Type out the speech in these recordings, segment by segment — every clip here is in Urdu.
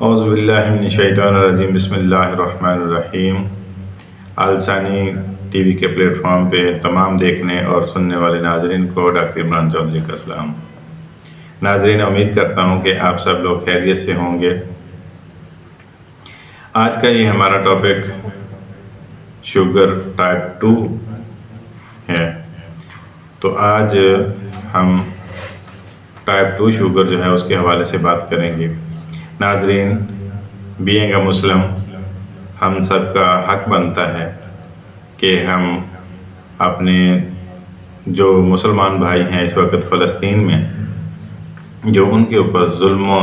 اعوذ باللہ من الشیطان الرجیم، بسم اللہ الرحمن الرحیم۔ الثانی ٹی وی کے پلیٹ فارم پہ تمام دیکھنے اور سننے والے ناظرین کو ڈاکٹر عمران چودھری کا سلام۔ ناظرین، امید کرتا ہوں کہ آپ سب لوگ خیریت سے ہوں گے۔ آج کا یہ ہمارا ٹاپک شوگر ٹائپ 2 ہے۔ تو آج ہم ٹائپ 2 شوگر جو ہے اس کے حوالے سے بات کریں گے۔ ناظرین، بینگ اے مسلم، ہم سب کا حق بنتا ہے کہ ہم اپنے جو مسلمان بھائی ہیں اس وقت فلسطین میں، جو ان کے اوپر ظلم و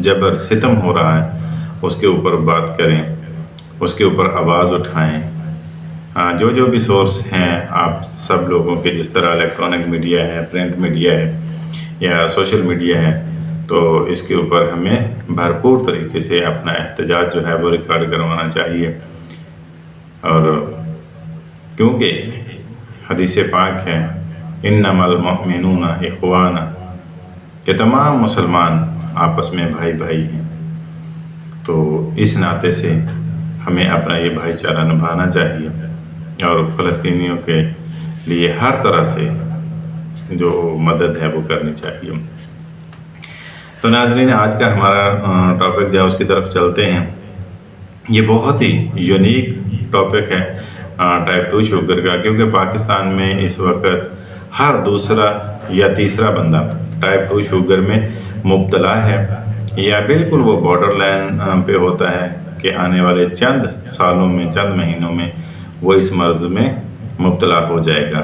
جبر ستم ہو رہا ہے، اس کے اوپر بات کریں، اس کے اوپر آواز اٹھائیں۔ جو بھی سورس ہیں آپ سب لوگوں کے، جس طرح الیکٹرانک میڈیا ہے، پرنٹ میڈیا ہے یا سوشل میڈیا ہے، تو اس کے اوپر ہمیں بھرپور طریقے سے اپنا احتجاج جو ہے وہ ریکارڈ کروانا چاہیے۔ اور کیونکہ حدیث پاک ہے انما المؤمنون اخوانا، کہ تمام مسلمان آپس میں بھائی بھائی ہیں۔ تو اس ناطے سے ہمیں اپنا یہ بھائی چارہ نبھانا چاہیے اور فلسطینیوں کے لیے ہر طرح سے جو مدد ہے وہ کرنی چاہیے۔ تو ناظرین، آج کا ہمارا ٹاپک جو ہے اس کی طرف چلتے ہیں۔ یہ بہت ہی یونیک ٹاپک ہے ٹائپ 2 شوگر کا، کیونکہ پاکستان میں اس وقت ہر دوسرا یا تیسرا بندہ ٹائپ 2 شوگر میں مبتلا ہے، یا بالکل وہ بارڈر لائن پہ ہوتا ہے کہ آنے والے چند سالوں میں، چند مہینوں میں وہ اس مرض میں مبتلا ہو جائے گا۔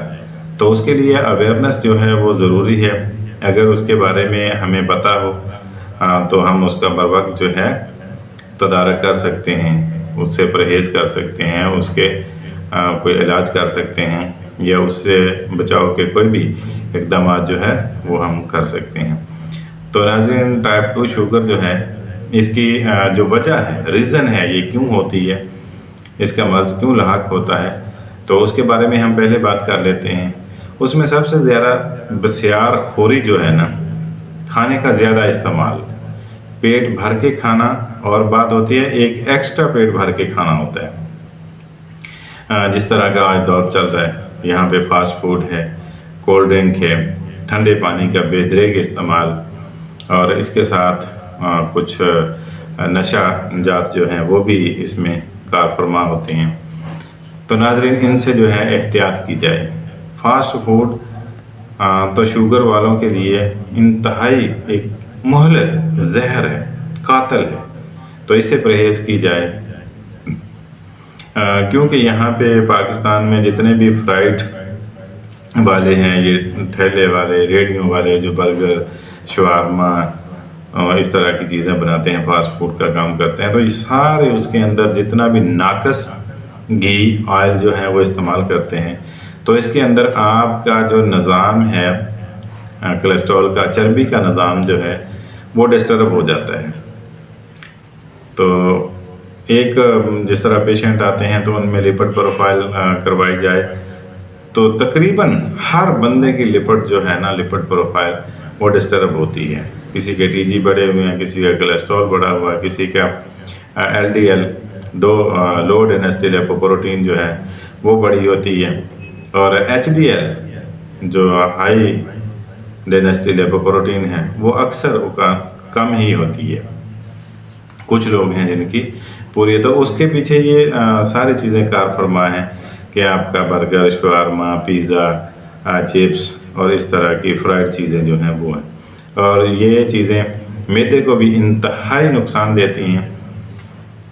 تو اس کے لیے اویئرنیس جو ہے وہ ضروری ہے۔ اگر اس کے بارے میں ہمیں پتہ ہو تو ہم اس کا بروقت جو ہے تدارک کر سکتے ہیں، اس سے پرہیز کر سکتے ہیں، اس کے کوئی علاج کر سکتے ہیں، یا اس سے بچاؤ کے کوئی بھی اقدامات جو ہے وہ ہم کر سکتے ہیں۔ تو ناظرین، ٹائپ 2 شوگر جو ہے اس کی جو وجہ ہے، ریزن ہے، یہ کیوں ہوتی ہے، اس کا مرض کیوں لاحق ہوتا ہے، تو اس کے بارے میں ہم پہلے بات کر لیتے ہیں۔ اس میں سب سے زیادہ بسیار خوری جو ہے نا، کھانے کا زیادہ استعمال، پیٹ بھر کے کھانا، اور بات ہوتی ہے ایک ایکسٹرا پیٹ بھر کے کھانا ہوتا ہے۔ جس طرح کا آج دور چل رہا ہے، یہاں پہ فاسٹ فوڈ ہے، کولڈ ڈرنک ہے، ٹھنڈے پانی کا بے دریغ استعمال، اور اس کے ساتھ کچھ نشہ جات جو ہیں وہ بھی اس میں کار فرما ہوتے ہیں۔ تو ناظرین، ان سے جو ہے احتیاط کی جائے۔ فاسٹ فوڈ تو شوگر والوں کے لیے انتہائی ایک مہلک زہر ہے، قاتل ہے، تو اس سے پرہیز کی جائے۔ کیونکہ یہاں پہ پاکستان میں جتنے بھی فرائڈ والے ہیں، یہ ٹھیلے والے، ریڑھیوں والے جو برگر، شورما، اس طرح کی چیزیں بناتے ہیں، فاسٹ فوڈ کا کام کرتے ہیں، تو یہ سارے اس کے اندر جتنا بھی ناقص گھی، آئل جو ہے وہ استعمال کرتے ہیں۔ تو اس کے اندر آپ کا جو نظام ہے، کولیسٹرول کا، چربی کا نظام جو ہے وہ ڈسٹرب ہو جاتا ہے۔ تو ایک جس طرح پیشنٹ آتے ہیں تو ان میں لپڈ پروفائل کروائی جائے، تو تقریباً ہر بندے کی لپڈ جو ہے نا، لپڈ پروفائل وہ ڈسٹرب ہوتی ہے۔ کسی کے ٹی جی بڑھے ہوئے ہیں، کسی کا کولیسٹرول بڑھا ہوا ہے، کسی کا ایل ڈی ایل، لو ڈینسٹی لیپوپروٹین جو ہے وہ بڑی ہوتی ہے، اور ایچ ڈی ایل جو ہائی ڈینسٹی لیپوپروٹین ہے وہ اکثر اوقات کم ہی ہوتی ہے۔ کچھ لوگ ہیں جن کی پوری ہے۔ تو اس کے پیچھے یہ ساری چیزیں کار فرما ہیں کہ آپ کا برگر، شورما، پیزا، چپس اور اس طرح کی فرائڈ چیزیں جو ہیں وہ ہیں، اور یہ چیزیں معدے کو بھی انتہائی نقصان دیتی ہیں۔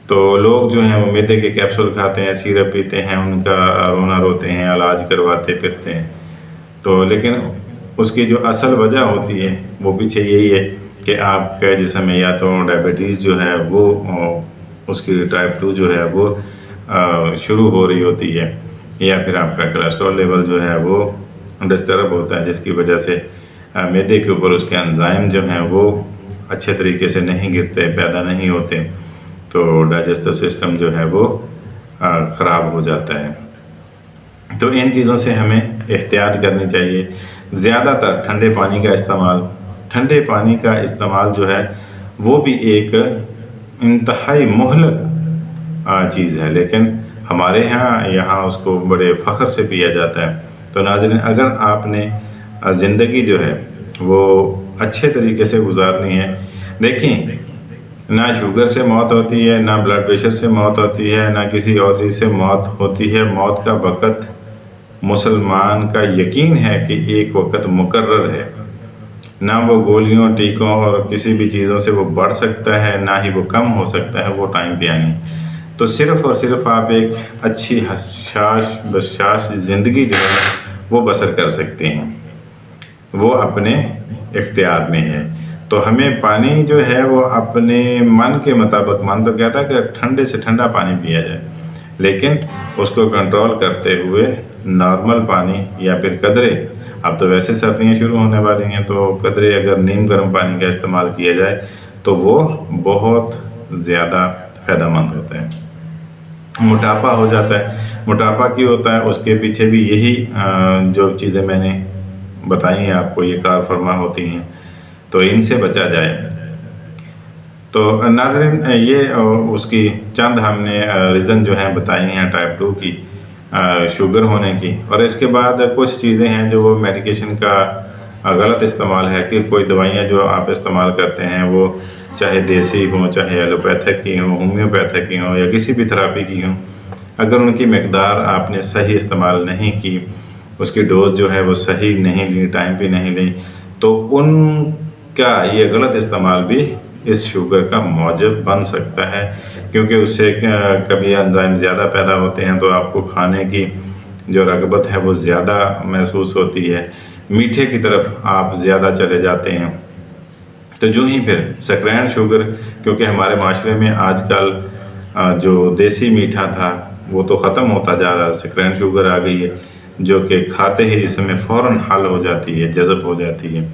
تو لوگ جو ہیں وہ معدے کے کیپسول کھاتے ہیں، سیرپ پیتے ہیں، ان کا رونا روتے ہیں، علاج کرواتے پھرتے ہیں۔ تو لیکن اس کی جو اصل وجہ ہوتی ہے وہ پیچھے یہی ہے کہ آپ کے جسم میں یا تو ڈائبٹیز جو ہے وہ، اس کی ٹائپ 2 جو ہے وہ شروع ہو رہی ہوتی ہے، یا پھر آپ کا کولیسٹرول لیول جو ہے وہ ڈسٹرب ہوتا ہے، جس کی وجہ سے معدے کے اوپر اس کے انزائم جو ہیں وہ اچھے طریقے سے نہیں گرتے، پیدا نہیں ہوتے، تو ڈائجسٹو سسٹم جو ہے وہ خراب ہو جاتا ہے۔ تو ان چیزوں سے ہمیں احتیاط کرنی چاہیے۔ زیادہ تر ٹھنڈے پانی کا استعمال جو ہے وہ بھی ایک انتہائی مہلک چیز ہے، لیکن ہمارے یہاں اس کو بڑے فخر سے پیا جاتا ہے۔ تو ناظرین، اگر آپ نے زندگی جو ہے وہ اچھے طریقے سے گزارنی ہے، دیکھیں، نہ شوگر سے موت ہوتی ہے، نہ بلڈ پریشر سے موت ہوتی ہے، نہ کسی اور چیز سے موت ہوتی ہے۔ موت کا وقت مسلمان کا یقین ہے کہ ایک وقت مقرر ہے، نہ وہ گولیوں، ٹیکوں اور کسی بھی چیزوں سے وہ بڑھ سکتا ہے، نہ ہی وہ کم ہو سکتا ہے، وہ ٹائم پہ آنی۔ تو صرف اور صرف آپ ایک اچھی بشاش زندگی جو ہے وہ بسر کر سکتے ہیں، وہ اپنے اختیار میں ہے۔ تو ہمیں پانی جو ہے وہ اپنے من کے مطابق، من تو کہتا ہے کہ ٹھنڈے سے ٹھنڈا پانی پیا جائے، لیکن اس کو کنٹرول کرتے ہوئے نارمل پانی یا پھر قدرے، اب تو ویسے سردیاں شروع ہونے والی ہیں، تو قدرے اگر نیم گرم پانی کا استعمال کیا جائے تو وہ بہت زیادہ فائدہ مند ہوتا ہے۔ موٹاپا ہو جاتا ہے، موٹاپا کیوں ہوتا ہے؟ اس کے پیچھے بھی یہی جو چیزیں میں نے بتائی ہیں آپ کو، یہ کار فرما ہوتی ہیں، تو ان سے بچا جائے۔ تو ناظرین، یہ اس کی چند ہم نے ریزن جو ہیں بتائی ہیں ٹائپ 2 کی شوگر ہونے کی، اور اس کے بعد کچھ چیزیں ہیں جو وہ میڈیکیشن کا غلط استعمال ہے، کہ کوئی دوائیاں جو آپ استعمال کرتے ہیں وہ چاہے دیسی ہوں، چاہے ایلوپیتھک کی ہوں، ہومیوپیتھک کی ہوں، یا کسی بھی تھراپی کی ہوں، اگر ان کی مقدار آپ نے صحیح استعمال نہیں کی، اس کی ڈوز جو ہے وہ صحیح نہیں لی، ٹائم پہ نہیں لی، تو ان کا یہ غلط استعمال بھی اس شوگر کا موجب بن سکتا ہے، کیونکہ اس سے کبھی انزائم زیادہ پیدا ہوتے ہیں تو آپ کو کھانے کی جو رغبت ہے وہ زیادہ محسوس ہوتی ہے، میٹھے کی طرف آپ زیادہ چلے جاتے ہیں۔ تو جو ہی پھر سکرین شوگر، کیونکہ ہمارے معاشرے میں آج کل جو دیسی میٹھا تھا وہ تو ختم ہوتا جا رہا ہے، سکرین شوگر آ گئی ہے، جو کہ کھاتے ہی اس میں فوراً حل ہو جاتی ہے، جذب ہو جاتی ہے،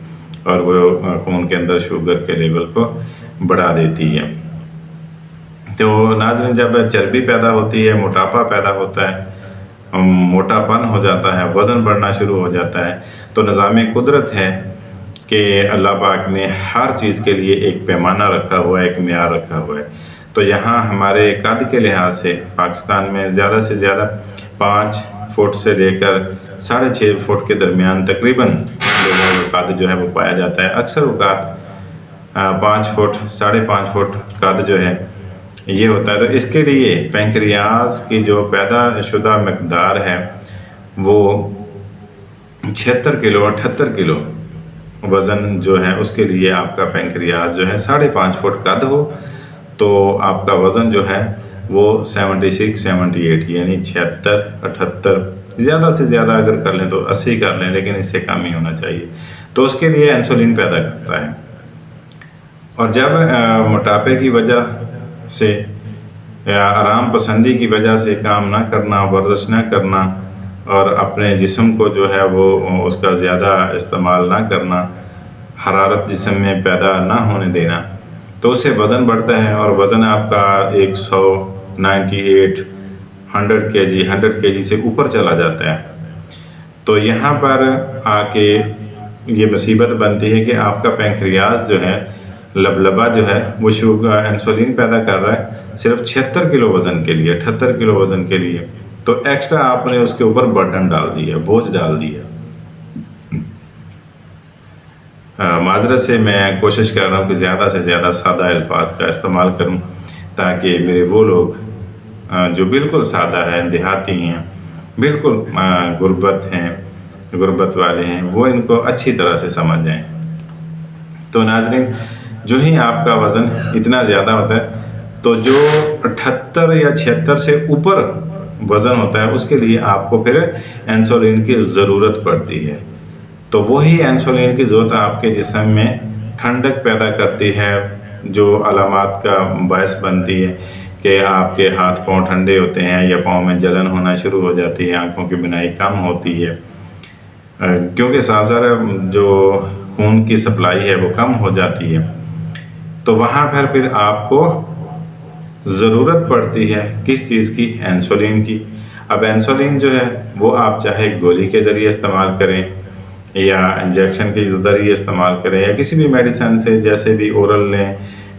اور وہ خون کے اندر شوگر کے لیول کو بڑھا دیتی ہے۔ تو ناظرین، جب چربی پیدا ہوتی ہے، موٹاپا پیدا ہوتا ہے، موٹا پن ہو جاتا ہے، وزن بڑھنا شروع ہو جاتا ہے، تو نظام قدرت ہے کہ اللہ پاک نے ہر چیز کے لیے ایک پیمانہ رکھا ہوا ہے، ایک معیار رکھا ہوا ہے۔ تو یہاں ہمارے قد کے لحاظ سے پاکستان میں زیادہ سے زیادہ 5 فٹ سے لے کر 6.5 فٹ کے درمیان تقریباً قد جو ہے وہ پایا جاتا ہے۔ اکثر اوقات 5 فٹ 5.5 فٹ قد جو ہے یہ ہوتا ہے۔ تو اس کے لیے پینکریاز کی جو پیدا شدہ مقدار ہے وہ 76 کلو 78 کلو وزن جو ہے، اس کے لیے آپ کا پینکریاز جو ہے 5.5 فٹ قد ہو، تو آپ کا وزن جو ہے وہ 76 78 یعنی 76 78، زیادہ سے زیادہ اگر کر لیں تو 80 کر لیں، لیکن اس سے کم ہی ہونا چاہیے۔ تو اس کے لیے انسولین پیدا کرتا ہے، اور جب موٹاپے کی وجہ سے یا آرام پسندی کی وجہ سے کام نہ کرنا، ورزش نہ کرنا، اور اپنے جسم کو جو ہے وہ اس کا زیادہ استعمال نہ کرنا، حرارت جسم میں پیدا نہ ہونے دینا، تو اس سے وزن بڑھتا ہے، اور وزن آپ کا 198 100 kg سے اوپر چلا جاتا ہے۔ تو یہاں پر آ کے یہ مصیبت بنتی ہے کہ آپ کا پینکریاز جو ہے، لبلبا جو ہے، وہ انسولین پیدا کر رہا ہے صرف 76 کلو وزن کے لیے، 78 کلو وزن کے لیے، تو ایکسٹرا آپ نے اس کے اوپر برڈن ڈال دیا، بوجھ ڈال دیا۔ معذرت سے میں کوشش کر رہا ہوں کہ زیادہ سے زیادہ سادہ الفاظ کا استعمال کروں، تاکہ میرے وہ لوگ جو بالکل سادہ ہیں، دیہاتی ہیں، بالکل غربت والے ہیں، وہ ان کو اچھی طرح سے سمجھ جائیں۔ تو ناظرین، جو ہی آپ کا وزن اتنا زیادہ ہوتا ہے، تو جو 78 یا 76 سے اوپر وزن ہوتا ہے، اس کے لیے آپ کو پھر انسولین کی ضرورت پڑتی ہے۔ تو وہی انسولین کی ضرورت آپ کے جسم میں ٹھنڈک پیدا کرتی ہے، جو علامات کا باعث بنتی ہے کہ آپ کے ہاتھ پاؤں ٹھنڈے ہوتے ہیں، یا پاؤں میں جلن ہونا شروع ہو جاتی ہے، آنکھوں کی بینائی کم ہوتی ہے، کیونکہ صاف ظاہر جو خون کی سپلائی ہے وہ کم ہو جاتی ہے۔ تو وہاں پھر آپ کو ضرورت پڑتی ہے کس چیز کی؟ انسولین کی۔ اب انسولین جو ہے وہ آپ چاہے گولی کے ذریعے استعمال کریں، یا انجیکشن کے ذریعے استعمال کریں، یا کسی بھی میڈیسن سے، جیسے بھی اورل لیں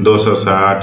260,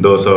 200,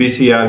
PCR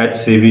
HCV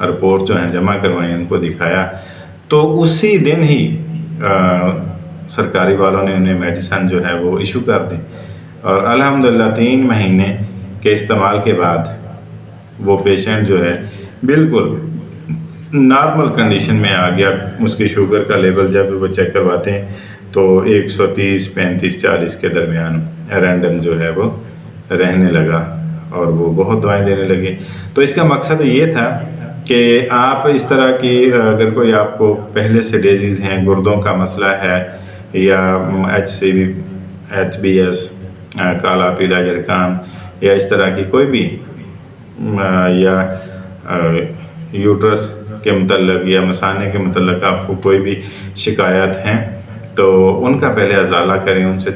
رپورٹ جو ہیں جمع کروائیں، ان کو دکھایا، تو اسی دن ہی سرکاری والوں نے انہیں میڈیسن جو ہے وہ ایشو کر دی، اور الحمدللہ 3 مہینے کے استعمال کے بعد وہ پیشنٹ جو ہے بالکل نارمل کنڈیشن میں آ گیا۔ اس کی شوگر کا لیول جب وہ چیک کرواتے ہیں تو 130 35 40 کے درمیان رینڈم جو ہے وہ رہنے لگا، اور وہ بہت دعائیں دینے لگے۔ تو اس کا مقصد یہ تھا کہ آپ اس طرح کی اگر کوئی آپ کو پہلے سے ڈیزیز ہیں، گردوں کا مسئلہ ہے، یا HBS کالا پیلا جرثومہ، یا اس طرح کی کوئی بھی یا یوٹرس کے متعلق یا مثانے کے متعلق آپ کو کوئی بھی شکایات ہیں، تو ان کا پہلے ازالہ کریں، ان سے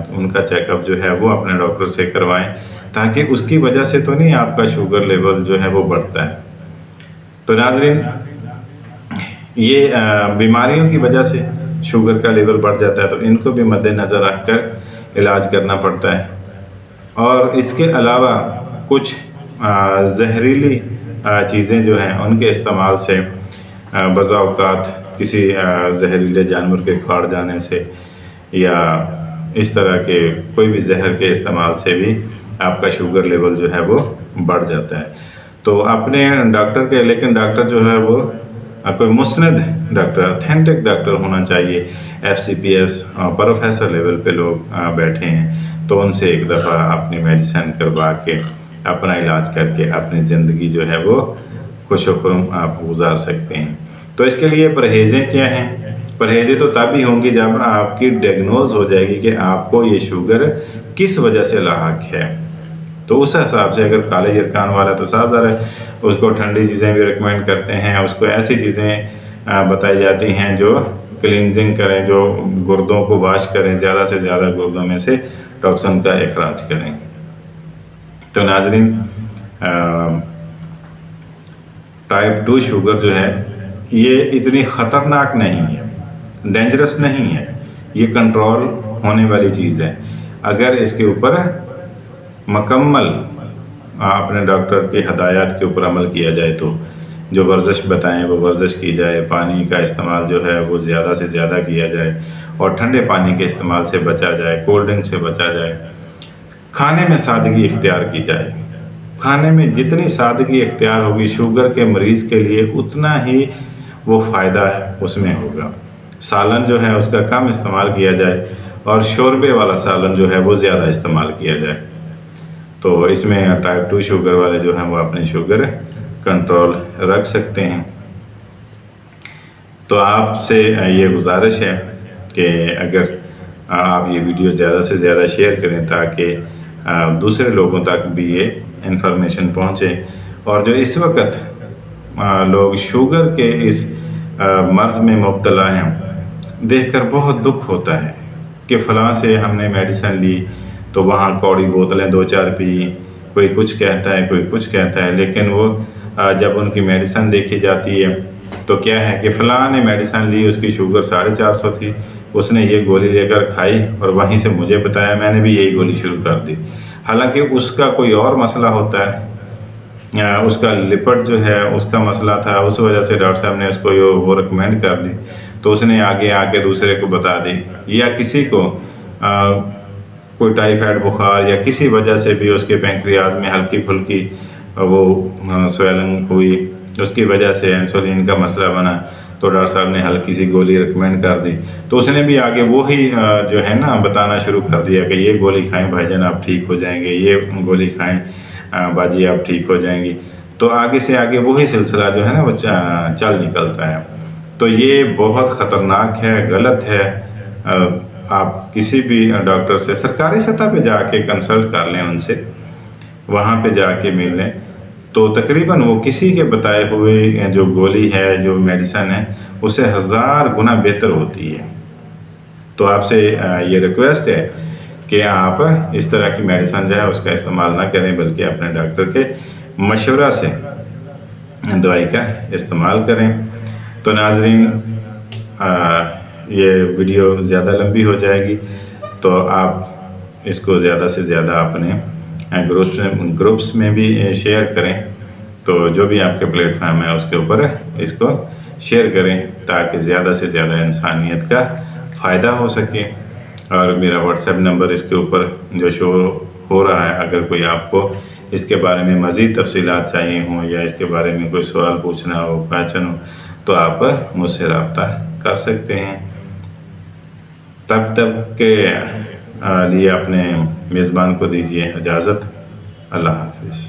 ان کا چیک اپ جو ہے وہ اپنے ڈاکٹر سے کروائیں، تاکہ اس کی وجہ سے تو نہیں آپ کا شوگر لیول جو ہے وہ بڑھتا ہے۔ تو ناظرین، یہ بیماریوں کی وجہ سے شوگر کا لیول بڑھ جاتا ہے، تو ان کو بھی مد نظر رکھ کر علاج کرنا پڑتا ہے۔ اور اس کے علاوہ کچھ زہریلی چیزیں جو ہیں ان کے استعمال سے بعض اوقات کسی زہریلے جانور کے کاٹ جانے سے یا اس طرح کے کوئی بھی زہر کے استعمال سے بھی آپ کا شوگر لیول جو ہے وہ بڑھ جاتا ہے۔ تو اپنے ڈاکٹر کے، لیکن ڈاکٹر جو ہے وہ کوئی مسند ڈاکٹر، اتھینٹک ڈاکٹر ہونا چاہیے۔ FCPS پروفیسر لیول پہ لوگ بیٹھے ہیں، تو ان سے ایک دفعہ اپنی میڈیسن کروا کے اپنا علاج کر کے اپنی زندگی جو ہے وہ خوش و خرم آپ گزار سکتے ہیں۔ تو اس کے لیے پرہیزیں کیا ہیں؟ پرہیزیں تو تب ہی ہوں گی جب آپ کی ڈائگنوز ہو جائے گی کہ آپ کو یہ شوگر کس وجہ سے لاحق ہے۔ تو اس حساب سے اگر کالے جرثومہ والا تو صاف ظاہر ہے اس کو ٹھنڈی چیزیں بھی ریکمینڈ کرتے ہیں، اس کو ایسی چیزیں بتائی جاتی ہیں جو کلینزنگ کریں، جو گردوں کو واش کریں، زیادہ سے زیادہ گردوں میں سے ٹاکسن کا اخراج کریں۔ تو ناظرین، ٹائپ 2 شوگر جو ہے یہ اتنی خطرناک نہیں ہے، ڈینجرس نہیں ہے، یہ کنٹرول ہونے والی چیز ہے اگر اس کے اوپر مکمل اپنے ڈاکٹر کی ہدایات کے اوپر عمل کیا جائے۔ تو جو ورزش بتائیں وہ ورزش کی جائے، پانی کا استعمال جو ہے وہ زیادہ سے زیادہ کیا جائے، اور ٹھنڈے پانی کے استعمال سے بچا جائے، کولڈ ڈرنک سے بچا جائے، کھانے میں سادگی اختیار کی جائے۔ کھانے میں جتنی سادگی اختیار ہوگی شوگر کے مریض کے لیے اتنا ہی وہ فائدہ اس میں ہوگا۔ سالن جو ہے اس کا کم استعمال کیا جائے، اور شوربے والا سالن جو ہے وہ زیادہ استعمال کیا جائے۔ تو اس میں ٹائپ 2 شوگر والے جو ہیں وہ اپنی شوگر کنٹرول رکھ سکتے ہیں۔ تو آپ سے یہ گزارش ہے کہ اگر آپ یہ ویڈیو زیادہ سے زیادہ شیئر کریں تاکہ دوسرے لوگوں تک بھی یہ انفارمیشن پہنچے، اور جو اس وقت لوگ شوگر کے اس مرض میں مبتلا ہیں، دیکھ کر بہت دکھ ہوتا ہے کہ فلاں سے ہم نے میڈیسن لی تو وہاں کوڑی بوتلیں 2-4 پی، کوئی کچھ کہتا ہے کوئی کچھ کہتا ہے، لیکن وہ جب ان کی میڈیسن دیکھی جاتی ہے تو کیا ہے کہ فلاں نے میڈیسن لی، اس کی شوگر 450 تھی، اس نے یہ گولی لے کر کھائی اور وہیں سے مجھے بتایا، میں نے بھی یہی گولی شروع کر دی، حالانکہ اس کا کوئی اور مسئلہ ہوتا ہے، اس کا لپٹ جو ہے اس کا مسئلہ تھا، اس وجہ سے ڈاکٹر صاحب نے اس کو وہ ریکمینڈ کر دی، تو اس نے آگے آ کے دوسرے کو بتا دی، یا کسی کو کوئی ٹائیفائڈ بخار یا کسی وجہ سے بھی اس کے پینکریاز میں ہلکی پھلکی وہ سویلنگ ہوئی، اس کی وجہ سے انسولین کا مسئلہ بنا، تو ڈاکٹر صاحب نے ہلکی سی گولی ریکمینڈ کر دی، تو اس نے بھی آگے وہی جو ہے نا بتانا شروع کر دیا کہ یہ گولی کھائیں بھائی جان آپ ٹھیک ہو جائیں گے، یہ گولی کھائیں باجی آپ ٹھیک ہو جائیں گی، تو آگے سے آگے وہی سلسلہ جو ہے نا وہ چل نکلتا ہے۔ تو یہ بہت خطرناک ہے، غلط ہے۔ آپ کسی بھی ڈاکٹر سے سرکاری سطح پہ جا کے کنسلٹ کر لیں، ان سے وہاں پہ جا کے مل لیں، تو تقریباً وہ کسی کے بتائے ہوئے جو گولی ہے، جو میڈیسن ہے، اس سے 1000 گنا بہتر ہوتی ہے۔ تو آپ سے یہ ریکویسٹ ہے کہ آپ اس طرح کی میڈیسن جو ہے اس کا استعمال نہ کریں، بلکہ اپنے ڈاکٹر کے مشورہ سے دوائی کا استعمال کریں۔ تو ناظرین، یہ ویڈیو زیادہ لمبی ہو جائے گی، تو آپ اس کو زیادہ سے زیادہ اپنے گروپس میں بھی شیئر کریں، تو جو بھی آپ کے پلیٹ فارم ہے اس کے اوپر اس کو شیئر کریں تاکہ زیادہ سے زیادہ انسانیت کا فائدہ ہو سکے. اور میرا واٹس ایپ نمبر اس کے اوپر جو شو ہو رہا ہے، اگر کوئی آپ کو اس کے بارے میں مزید تفصیلات چاہیے ہوں یا اس کے بارے میں کوئی سوال پوچھنا ہو، کویشچن ہو، تو آپ مجھ سے رابطہ کر سکتے ہیں. تب تک کے لیے اپنے میزبان کو دیجیے اجازت. اللہ حافظ.